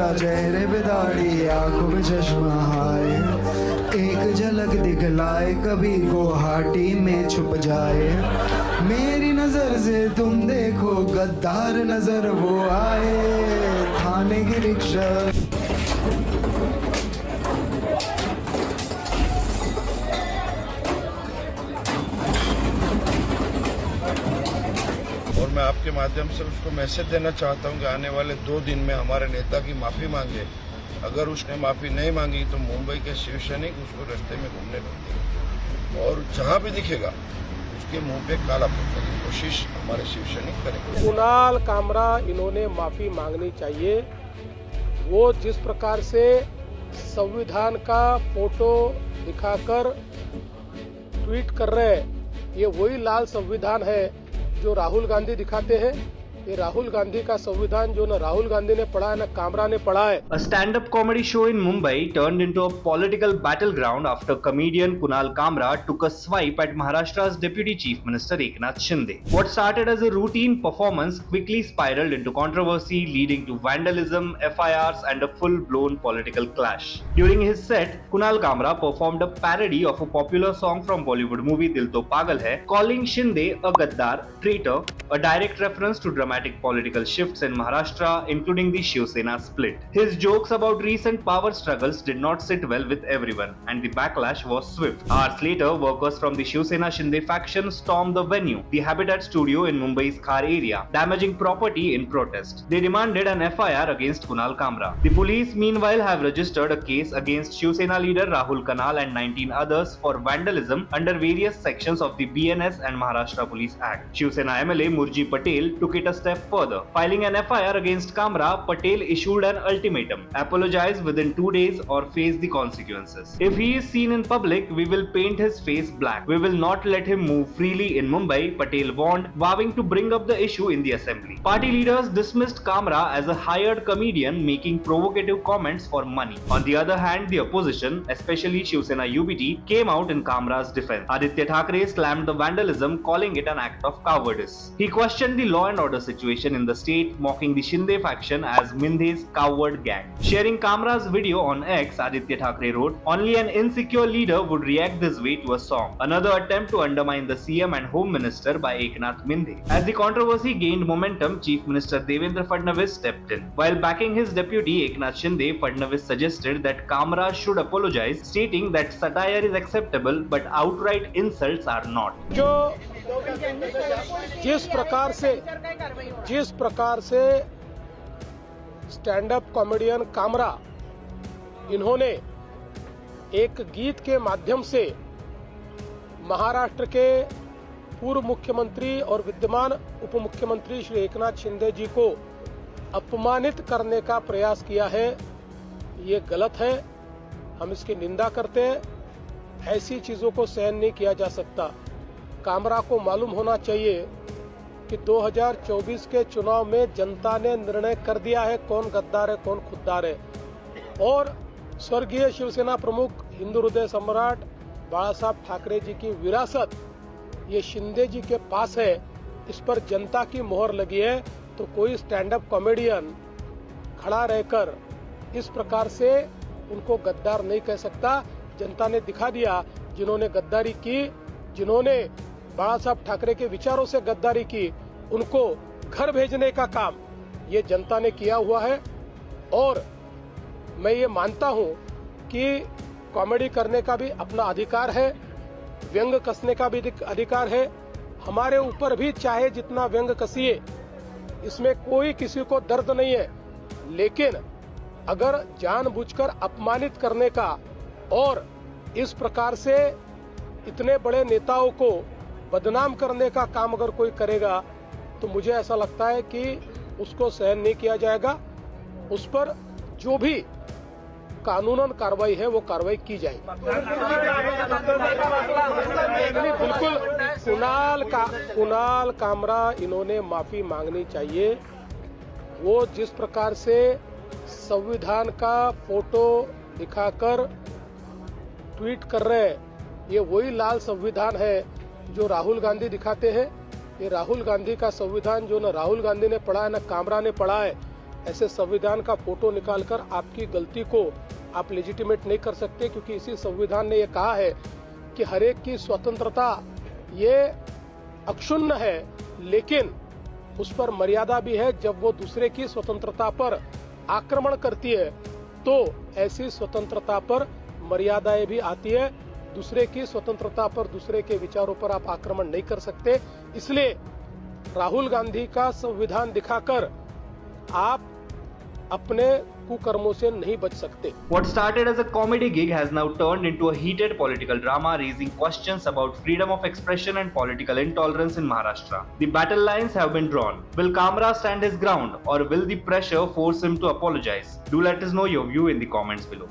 Rickshaw, चेहरे पे दाढ़ी, आंखों में चश्मा, हाय एक झलक दिखलाए, कभी गुवाहाटी में छुप जाए। मेरी नजर से तुम देखो, गद्दार नजर वो आए, थाने की रिक्शा। और मैं आपके माध्यम से उसको मैसेज देना चाहता हूं कि आने वाले 2 दिन में हमारे नेता की माफ़ी मांगे। अगर उसने माफ़ी नहीं मांगी तो मुंबई के शिव सैनिक उसको रास्ते में घूमने नहीं देंगे और जहां भी दिखेगा उसके मुंह पे काला पड़ने की कोशिश हमारे शिव सैनिक करेंगे। कुणाल कामरा, इन्होंने माफ़ी मांगनी चाहिए। वो जिस प्रकार से संविधान का फोटो दिखाकर ट्वीट कर रहे हैं, ये वही लाल संविधान है जो राहुल गांधी दिखाते हैं। ये राहुल गांधी का संविधान जो न राहुल गांधी ने पढ़ा है न कामरा ने पढ़ा है। A stand-up comedy show in Mumbai turned into a political battleground after comedian Kunal Kamra took a swipe at Maharashtra's Deputy Chief Minister Eknath Shinde. What started as a routine performance quickly spiraled into controversy, leading to vandalism, FIRs, and a full-blown political clash. During his set, Kunal Kamra performed a parody of a popular song from Bollywood movie Dil To Pagal Hai, calling Shinde a gaddar, traitor, a direct reference to dramatic political shifts in Maharashtra, including the Shiv Sena split. His jokes about recent power struggles did not sit well with everyone, and the backlash was swift. Hours later, workers from the Shiv Sena Shinde faction stormed the venue, the Habitat studio in Mumbai's Khar area, damaging property in protest. They demanded an FIR against Kunal Kamra. The police, meanwhile, have registered a case against Shiv Sena leader Rahul Kanal and 19 others for vandalism under various sections of the BNS and Maharashtra Police Act. Shiv Sena MLA Murji Patel took it a step further. Filing an FIR against Kamra, Patel issued an ultimatum: apologize within 2 days or face the consequences. If he is seen in public, we will paint his face black. We will not let him move freely in Mumbai, Patel warned, vowing to bring up the issue in the assembly. Party leaders dismissed Kamra as a hired comedian making provocative comments for money. On the other hand, the opposition, especially Shiv Sena UBT, came out in Kamra's defense. Aditya Thackeray slammed the vandalism, calling it an act of cowardice. He questioned the law and order situation in the state, mocking the Shinde faction as Mindhe's coward gang. Sharing Kamra's video on X, Aditya Thackeray wrote, "Only an insecure leader would react this way to a song. Another attempt to undermine the CM and Home Minister by Eknath Mindhe." As the controversy gained momentum, Chief Minister Devendra Fadnavis stepped in. While backing his deputy Eknath Shinde, Fadnavis suggested that Kamra should apologize, stating that satire is acceptable but outright insults are not. जिस प्रकार से stand up comedian Kamra, इन्होंने एक गीत के माध्यम से महाराष्ट्र के पूर्व मुख्यमंत्री और विद्यमान उप मुख्यमंत्री श्री एकनाथ शिंदे जी को अपमानित करने का प्रयास किया है, ये गलत है। हम इसकी निंदा करते हैं। ऐसी चीजों को सहन नहीं किया जा सकता। कामरा को मालूम होना चाहिए कि 2024 के चुनाव में जनता ने निर्णय कर दिया है कौन गद्दार है कौन खुद्दार है, और स्वर्गीय शिवसेना प्रमुख हिंदू हृदय सम्राट बाला साहब ठाकरे जी की विरासत ये शिंदे जी के पास है, इस पर जनता की मोहर लगी है। तो कोई स्टैंड अप कॉमेडियन खड़ा रहकर इस प्रकार से उनको गद्दार नहीं कह सकता। जनता ने दिखा दिया, जिन्होंने गद्दारी की, जिन्होंने बाला साहब ठाकरे के विचारों से गद्दारी की, उनको घर भेजने का काम ये जनता ने किया हुआ है। और मैं ये मानता हूं कि कॉमेडी करने का भी अपना अधिकार है, व्यंग कसने का भी अधिकार है। हमारे ऊपर भी चाहे जितना व्यंग कसिए, इसमें कोई किसी को दर्द नहीं है, लेकिन अगर जानबूझकर अपमानित करने का और इस प्रकार से इतने बड़े नेताओं को बदनाम करने का काम अगर कोई करेगा तो मुझे ऐसा लगता है कि उसको सहन नहीं किया जाएगा। उस पर जो भी कानूनन कार्रवाई है वो कार्रवाई की जाएगी। बिल्कुल कुणाल कामरा, इन्होंने माफी मांगनी चाहिए। वो जिस प्रकार से संविधान का फोटो दिखाकर ट्वीट कर रहे हैं, ये वही लाल संविधान है जो राहुल गांधी दिखाते हैं। ये राहुल गांधी का संविधान जो न राहुल गांधी ने पढ़ा है न कामरा ने पढ़ा है। ऐसे संविधान का फोटो निकालकर आपकी गलती को आप लेजिटिमेट नहीं कर सकते, क्योंकि इसी संविधान ने ये कहा है कि हर एक की स्वतंत्रता ये अक्षुण्ण है, लेकिन उस पर मर्यादा भी है। जब वो दूसरे की स्वतंत्रता पर आक्रमण करती है तो ऐसी स्वतंत्रता पर मर्यादाएं भी आती है। दूसरे की स्वतंत्रता पर, दूसरे के विचारों पर आप आक्रमण नहीं कर सकते। इसलिए राहुल गांधी का संविधान दिखाकर आप अपने कुकर्मों से नहीं बच सकते। What started as a comedy gig has now turned into a heated political drama, raising questions about freedom of expression and political intolerance in Maharashtra. The battle lines have been drawn. Will Kamra stand his ground, or will the pressure force him to apologize? Do let us know your view in the comments below.